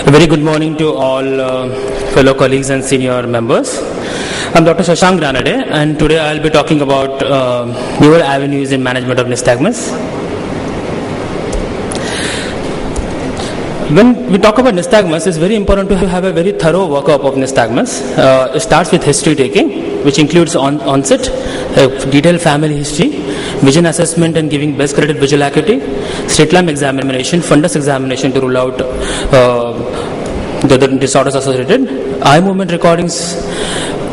A very good morning to all fellow colleagues and senior members. I'm Dr. Shashank Ranade, and today I'll be talking about newer avenues in management of nystagmus. When we talk about nystagmus, it's very important to have a very thorough workup of nystagmus. It starts with history taking, which includes onset, detailed family history, vision assessment and giving best corrected visual acuity, slit lamp examination, fundus examination to rule out the disorders associated, eye movement recordings,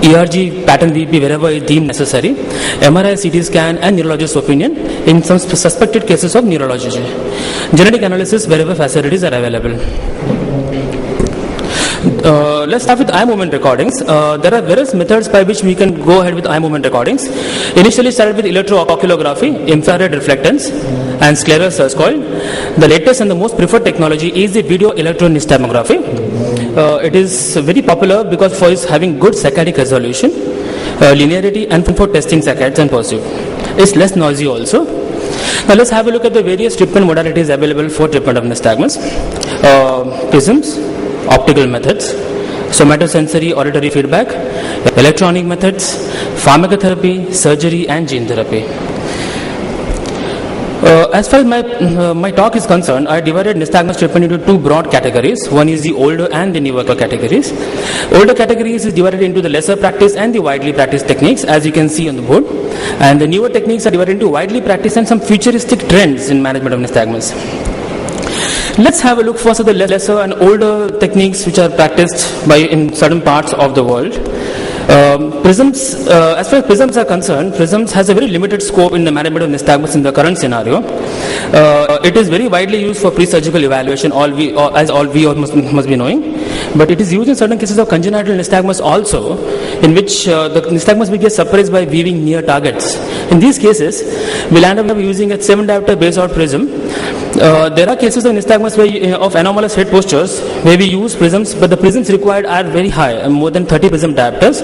ERG pattern VP wherever it deemed necessary, MRI, CT scan and neurologist's opinion in some suspected cases of neurology, genetic analysis wherever facilities are available. Let's start with eye movement recordings. There are various methods by which we can go ahead with eye movement recordings. Initially started with electrooculography, infrared reflectance and scleral search coil. The latest and the most preferred technology is the video electronystagmography. It is very popular because for its having good saccadic resolution, linearity and for testing saccads and pursuit. It's less noisy also. Now let's have a look at the various treatment modalities available for treatment of nystagmus. PRISMS, optical methods, somatosensory auditory feedback, electronic methods, pharmacotherapy, surgery and gene therapy. As far as my talk is concerned, I divided nystagmus treatment into two broad categories. One is the older and the newer categories. Older categories is divided into the lesser practiced and the widely practiced techniques, as you can see on the board. And the newer techniques are divided into widely practiced and some futuristic trends in management of nystagmus. Let's have a look first at the lesser and older techniques which are practiced in certain parts of the world. PRISMS, as far as PRISMS are concerned, PRISMS has a very limited scope in the management of nystagmus in the current scenario. It is very widely used for pre-surgical evaluation, as all we must be knowing. But it is used in certain cases of congenital nystagmus also, in which the nystagmus will get suppressed by weaving near targets. In these cases, we'll end up using a 7-diopter base-out prism. There are cases of nystagmus of anomalous head postures where we use prisms, but the prisms required are very high, more than 30 prism diopters,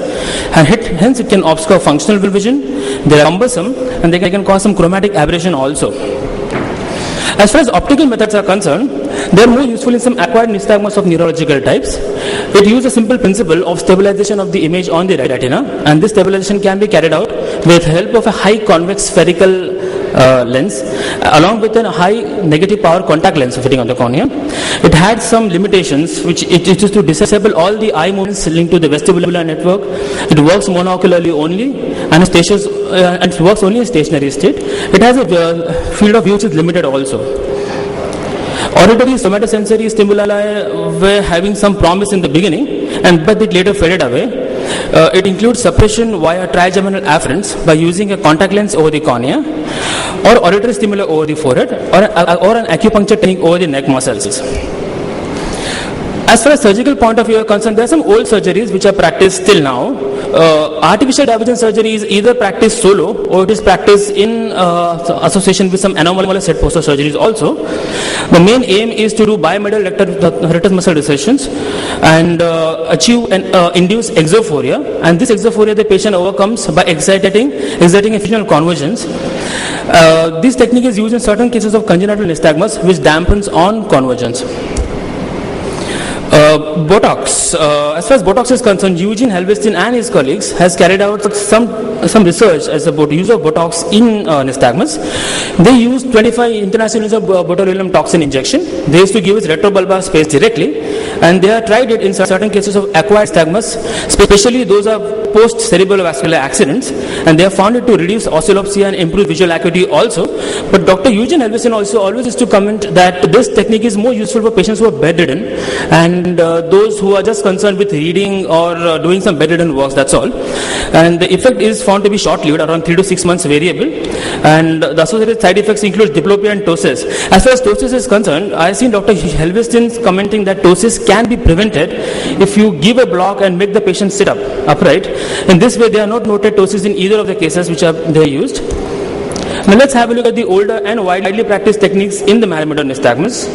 and hence it can obscure functional vision. They are cumbersome and they can cause some chromatic aberration also. As far as optical methods are concerned, they are more useful in some acquired nystagmus of neurological types. It uses a simple principle of stabilization of the image on the retina, and this stabilization can be carried out with help of a high convex spherical lens along with a high negative power contact lens fitting on the cornea. It had some limitations, which it is to disable all the eye movements linked to the vestibular network. It works monocularly only and it works only in stationary state. It has a field of view which is limited also. Auditory somatosensory stimuli were having some promise in the beginning, but it later faded away. It includes suppression via trigeminal afferents by using a contact lens over the cornea, or auditory stimuli over the forehead, or an acupuncture technique over the neck muscles. As far as surgical point of view are concerned, there are some old surgeries which are practiced till now. Artificial divergence surgery is either practiced solo or it is practiced in association with some anomalous head posture surgeries also. The main aim is to do bimodal rectus muscle recessions and achieve and induce exophoria, and this exophoria the patient overcomes by exerting effusional convergence. This technique is used in certain cases of congenital nystagmus which dampens on convergence. BOTOX. As far as BOTOX is concerned, Eugene Helveston and his colleagues has carried out some research as about use of BOTOX in nystagmus. They used 25 international units of botulinum toxin injection. They used to give its retrobulbar space directly, and they have tried it in certain cases of acquired nystagmus, especially those are post-cerebrovascular accidents, and they have found it to reduce oscillopsia and improve visual acuity also. But Dr. Eugene Helveston also always used to comment that this technique is more useful for patients who are bedridden and those who are just concerned with reading or doing some bedridden works, that's all. And the effect is found to be short-lived, around 3 to 6 months variable, and the associated side effects include diplopia and ptosis. As far as ptosis is concerned, I have seen Dr. Helveston commenting that ptosis can be prevented if you give a block and make the patient sit upright. In this way, there are not noted ptosis in either of the cases which they used. Now let's have a look at the older and widely practiced techniques in the management of nystagmus.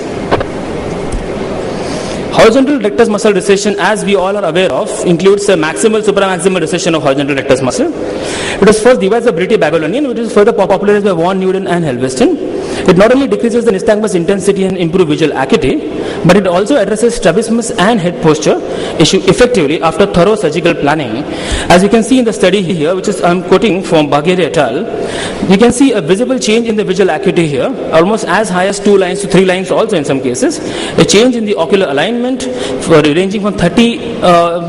Horizontal rectus muscle recession, as we all are aware of, includes a maximal supramaximal recession of horizontal rectus muscle. It was first devised by Briti Babylonian, which is further popularized by Von Neuden and Helveston. It not only decreases the nystagmus intensity and improves visual acuity, but it also addresses strabismus and head posture issue effectively after thorough surgical planning. As you can see in the study here, which is I'm quoting from Bagheera et al., you can see a visible change in the visual acuity here, almost as high as 2 lines to 3 lines also in some cases. A change in the ocular alignment ranging from 30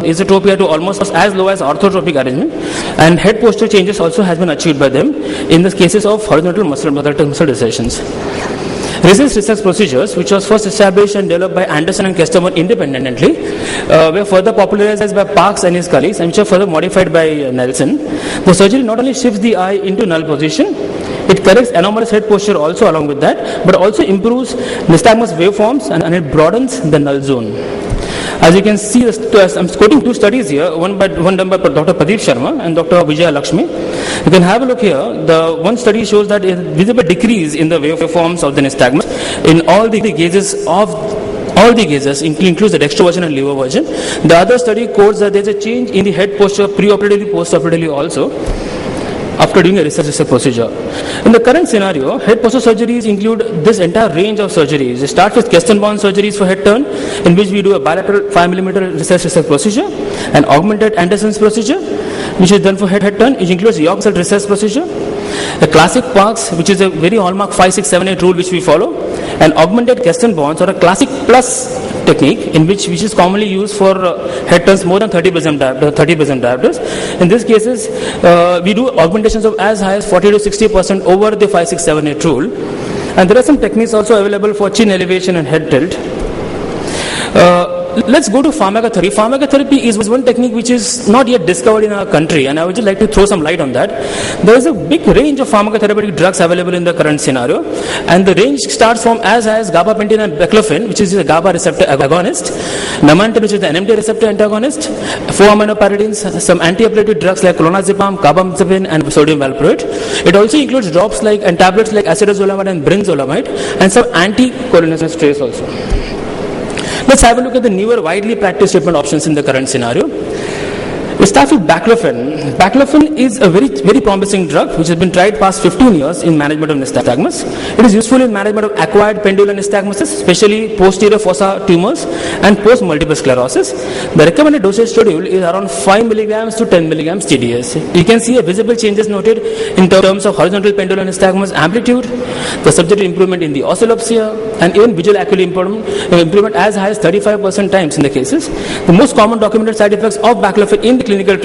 isotropia to almost as low as orthotropic arrangement, and head posture changes also has been achieved by them in the cases of horizontal muscle recessions. Resist research procedures, which was first established and developed by Anderson and Kesterman independently, were further popularized by Parks and his colleagues, and which were further modified by Nelson. The surgery not only shifts the eye into null position, it corrects anomalous head posture also along with that, but also improves nystagmus waveforms and it broadens the null zone. As you can see, I'm quoting 2 studies here, one done by Dr. Pradeep Sharma and Dr. Vijaya Lakshmi. You can have a look here. The one study shows that a visible decrease in the waveforms of the nystagmus in all the gazes includes the dextroversion and levoversion. The other study quotes that there is a change in the head posture pre-operatively, post-operatively also, after doing a research procedure. In the current scenario, head posture surgeries include this entire range of surgeries. It starts with Keston-Bourne surgeries for head turn, in which we do a bilateral 5 mm research procedure, an augmented Anderson's procedure, which is done for head turn, which includes York cell research procedure, a classic Parks, which is a very hallmark 5, 6, 7, 8 rule which we follow, an augmented Keston-Bourne or a classic plus technique, which is commonly used for head turns more than 30% diopters. In these cases, we do augmentations of as high as 40 to 60% over the 5, 6, 7, 8 rule. And there are some techniques also available for chin elevation and head tilt. Let's go to pharmacotherapy. Pharmacotherapy is one technique which is not yet discovered in our country, and I would just like to throw some light on that. There is a big range of pharmacotherapeutic drugs available in the current scenario, and the range starts from as high as gabapentin and BACLOFEN, which is a GABA receptor agonist, memantine, which is the NMDA receptor antagonist, 4 aminopyridines, some anti-epileptic drugs like clonazepam, carbamazepine, and sodium valproate. It also includes drops like and tablets like acetazolamide and brinzolamide, and some anticholinesterase also. Let's have a look at the newer widely practiced treatment options in the current scenario. We start with BACLOFEN. BACLOFEN is a very, very promising drug which has been tried past 15 years in management of nystagmus. It is useful in management of acquired pendular nystagmuses, especially posterior fossa tumors and post-multiple sclerosis. The recommended dosage schedule is around 5 mg to 10 mg TDS. You can see a visible changes noted in terms of horizontal pendular nystagmus amplitude, the subjective improvement in the oscillopsia, and even visual acuity improvement as high as 35% times in the cases. The most common documented side effects of BACLOFEN in the clinical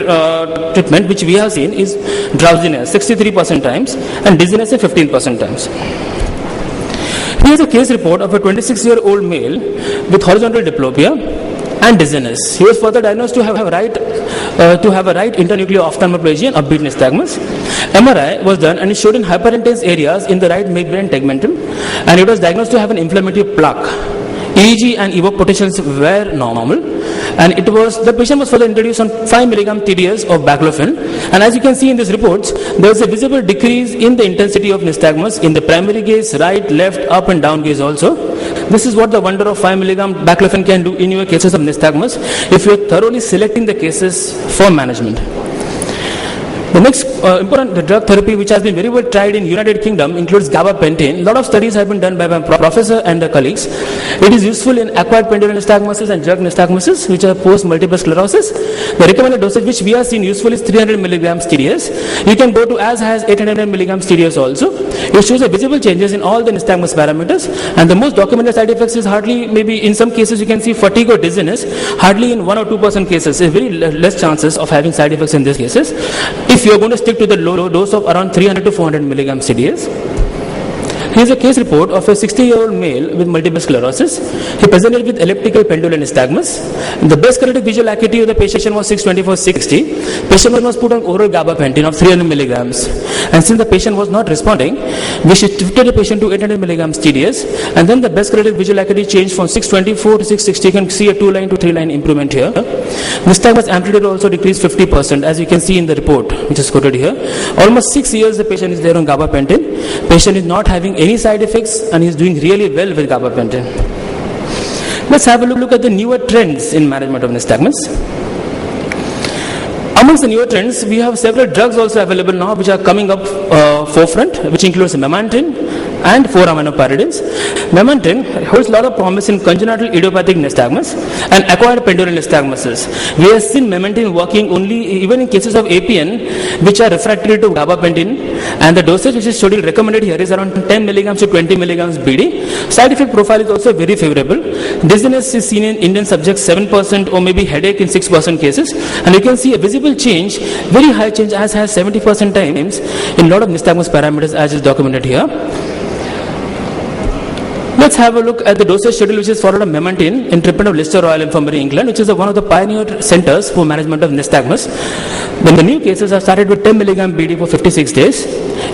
treatment which we have seen is drowsiness 63% times and dizziness 15% times. Here is a case report of a 26-year-old male with horizontal diplopia and dizziness. He was further diagnosed to have a right internuclear ophthalmoplegia and upbeat nystagmus. MRI was done and it showed in hyperintense areas in the right midbrain tegmentum, and it was diagnosed to have an inflammatory plaque. EEG and evoked potentials were normal, and the patient was further introduced on 5 mg TDS of BACLOFEN, and as you can see in these reports, there was a visible decrease in the intensity of nystagmus in the primary gaze, right, left, up and down gaze also. This is what the wonder of 5 mg BACLOFEN can do in your cases of nystagmus if you are thoroughly selecting the cases for management. The next important drug therapy which has been very well tried in United Kingdom includes gabapentin. A lot of studies have been done by my professor and the colleagues. It is useful in acquired pendular nystagmuses and drug nystagmuses which are post-multiple sclerosis. The recommended dosage which we have seen useful is 300 mg TDS. You can go to as high as 800 mg TDS also. It shows a visible changes in all the nystagmus parameters, and the most documented side effects is hardly, maybe in some cases you can see fatigue or dizziness, hardly in 1 or 2% cases. There is very less chances of having side effects in these cases if you are going to stick to the low dose of around 300 to 400 mg CDS. Here is a case report of a 60-year-old male with multiple sclerosis. He presented with elliptical pendular nystagmus. The best corrected visual acuity of the patient was 624/60. Patient was put on oral gabapentin of 300 milligrams. And since the patient was not responding, we shifted the patient to 800 milligrams TDS. And then the best corrected visual acuity changed from 624 to 660. You can see a 2-line to 3-line improvement here. Nystagmus amplitude also decreased 50%, as you can see in the report, which is quoted here. Almost 6 years the patient is there on gabapentin. Patient is not having any side effects and is doing really well with gabapentin. Let's have a look at the newer trends in management of nystagmus. Amongst the newer trends, we have several drugs also available now which are coming up forefront, which includes memantine, and 4 aminopyridines. Memantine holds a lot of promise in congenital idiopathic nystagmus and acquired pendular nystagmuses. We have seen memantine working only even in cases of APN which are refractory to gabapentin, and the dosage which is studied recommended here is around 10 milligrams to 20 milligrams BD. Side effect profile is also very favorable. Dizziness is seen in Indian subjects 7% or maybe headache in 6% cases, and you can see a visible change, very high change as has 70% times in a lot of nystagmus parameters as is documented here. Let's have a look at the dosage schedule which is followed on memantine in treatment of Leicester Royal Infirmary, England, which is one of the pioneer centers for management of nystagmus. When the new cases are started with 10 mg BD for 56 days.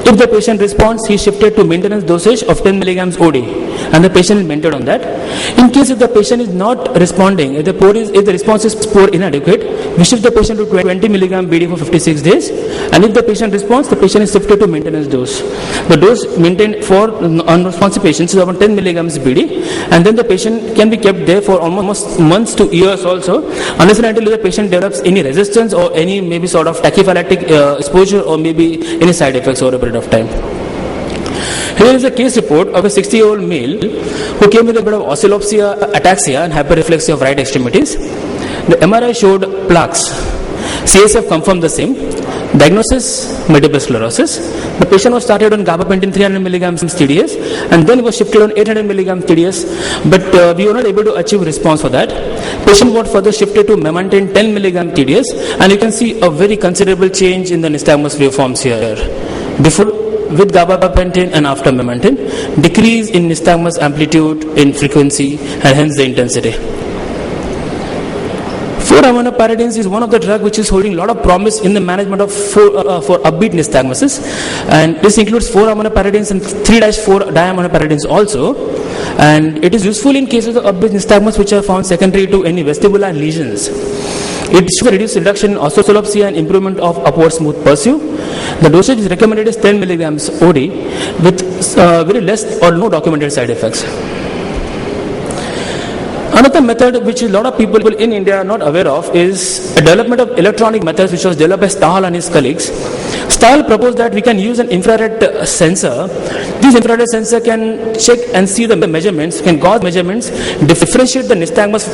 If the patient responds, he is shifted to maintenance dosage of 10 mg OD, and the patient is maintained on that. In case if the patient is not responding, if the response is poor, inadequate, we shift the patient to 20 mg BD for 56 days, and if the patient responds, the patient is shifted to maintenance dose. The dose maintained for unresponsive patients is around 10 mg BD, and then the patient can be kept there for almost months to years also, unless and until the patient develops any resistance or any maybe sort of tachyphylactic exposure or maybe any side effects over a period of time. Here is a case report of a 60-year-old male who came with a bit of oscillopsia, ataxia and hyperreflexia of right extremities. The MRI showed plaques. CSF confirmed the same. Diagnosis, multiple sclerosis. The patient was started on gabapentin 300 milligrams TDS, and then was shifted on 800 milligrams TDS, but we were not able to achieve response for that. Patient was further shifted to memantine 10 milligrams TDS, and you can see a very considerable change in the nystagmus waveforms here. Before with gabapentin and after memantine, decrease in nystagmus amplitude, in frequency, and hence the intensity. 4-aminopyridines is one of the drugs which is holding a lot of promise in the management of for upbeat nystagmuses, and this includes 4-aminopyridines and 3-4-diaminopyridines also, and it is useful in cases of upbeat nystagmus which are found secondary to any vestibular lesions. It should reduce reduction in oscillopsia and improvement of upward smooth pursuit. The dosage is recommended is 10 milligrams OD with very less or no documented side effects. Another method which a lot of people in India are not aware of is a development of electronic methods which was developed by Stahl and his colleagues. Stahl proposed that we can use an infrared sensor. This infrared sensor can check and see the measurements, can gauge measurements, differentiate the nystagmus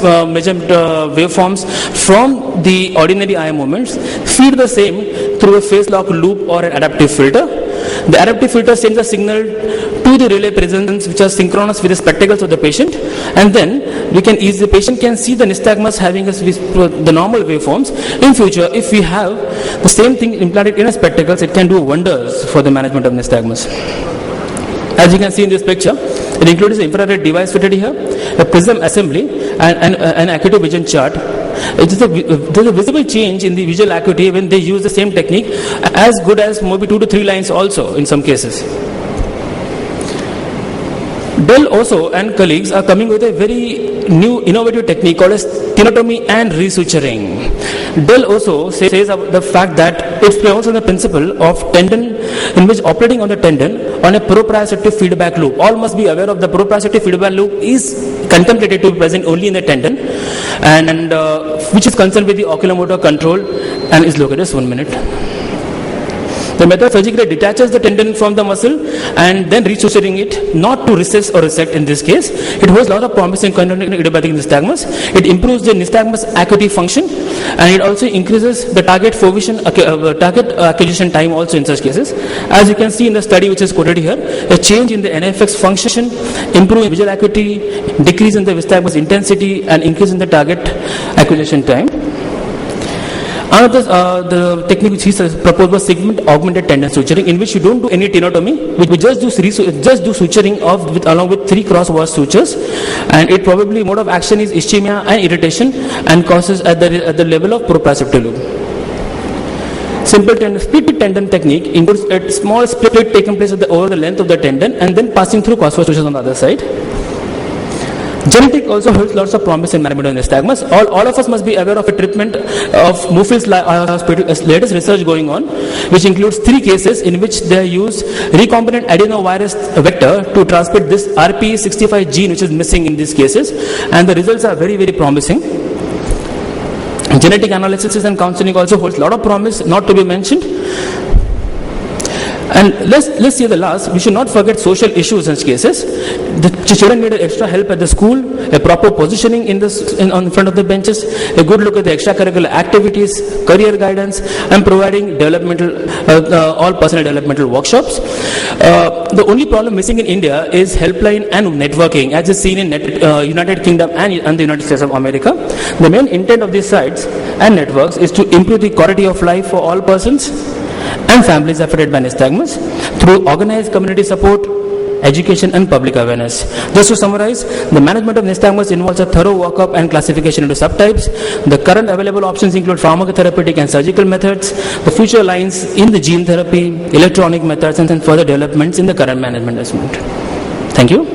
waveforms from the ordinary eye movements, feed the same through a phase lock loop or an adaptive filter. The adaptive filter sends a signal to the relay presence which are synchronous with the spectacles of the patient, and then the patient can see the nystagmus having the normal waveforms. In future, if we have the same thing implanted in a spectacles, it can do wonders for the management of nystagmus. As you can see in this picture, it includes an infrared device fitted here, a prism assembly, and an acuity vision chart. There's a visible change in the visual acuity when they use the same technique, as good as maybe 2 to 3 lines also in some cases. Dell also and colleagues are coming with a very new innovative technique called as tenotomy and resuturing. Dell also says about the fact that it plays on the principle of tendon, in which operating on the tendon on a proprioceptive feedback loop. All must be aware of the proprioceptive feedback loop is contemplated to be present only in the tendon, and which is concerned with the oculomotor control and is located. Just 1 minute. The method surgically detaches the tendon from the muscle and then resuturing it, not to recess or resect in this case. It holds a lot of promise in congenital idiopathic nystagmus. It improves the nystagmus acuity function, and it also increases the target acquisition time also in such cases. As you can see in the study which is quoted here, a change in the NFX function, improving visual acuity, decrease in the nystagmus intensity, and increase in the target acquisition time. Another the technique which he proposed was segment augmented tendon suturing, in which you don't do any tenotomy, we just do suturing along with 3 cross-wash sutures, and it probably mode of action is ischemia and irritation, and causes at the level of proprioceptive loop. Simple split tendon technique includes a small split taking place over the length of the tendon and then passing through cross-wash sutures on the other side. Genetic also holds lots of promise in management of nystagmus. All of us must be aware of a treatment of Moffitt's Hospital, latest research going on, which includes 3 cases in which they use recombinant adenovirus vector to transmit this RPE65 gene which is missing in these cases, and the results are very, very promising. Genetic analysis and counseling also holds a lot of promise, not to be mentioned. And let's see the last. We should not forget social issues in cases. The children need extra help at the school, a proper positioning in front of the benches, a good look at the extracurricular activities, career guidance, and providing all personal developmental workshops. The only problem missing in India is helpline and networking, as is seen in United Kingdom and the United States of America. The main intent of these sites and networks is to improve the quality of life for all persons and families affected by nystagmus through organized community support, education and public awareness. Just to summarize, the management of nystagmus involves a thorough workup and classification into subtypes. The current available options include pharmacotherapeutic and surgical methods. The future lies in the gene therapy, electronic methods and further developments in the current management assessment. Thank you.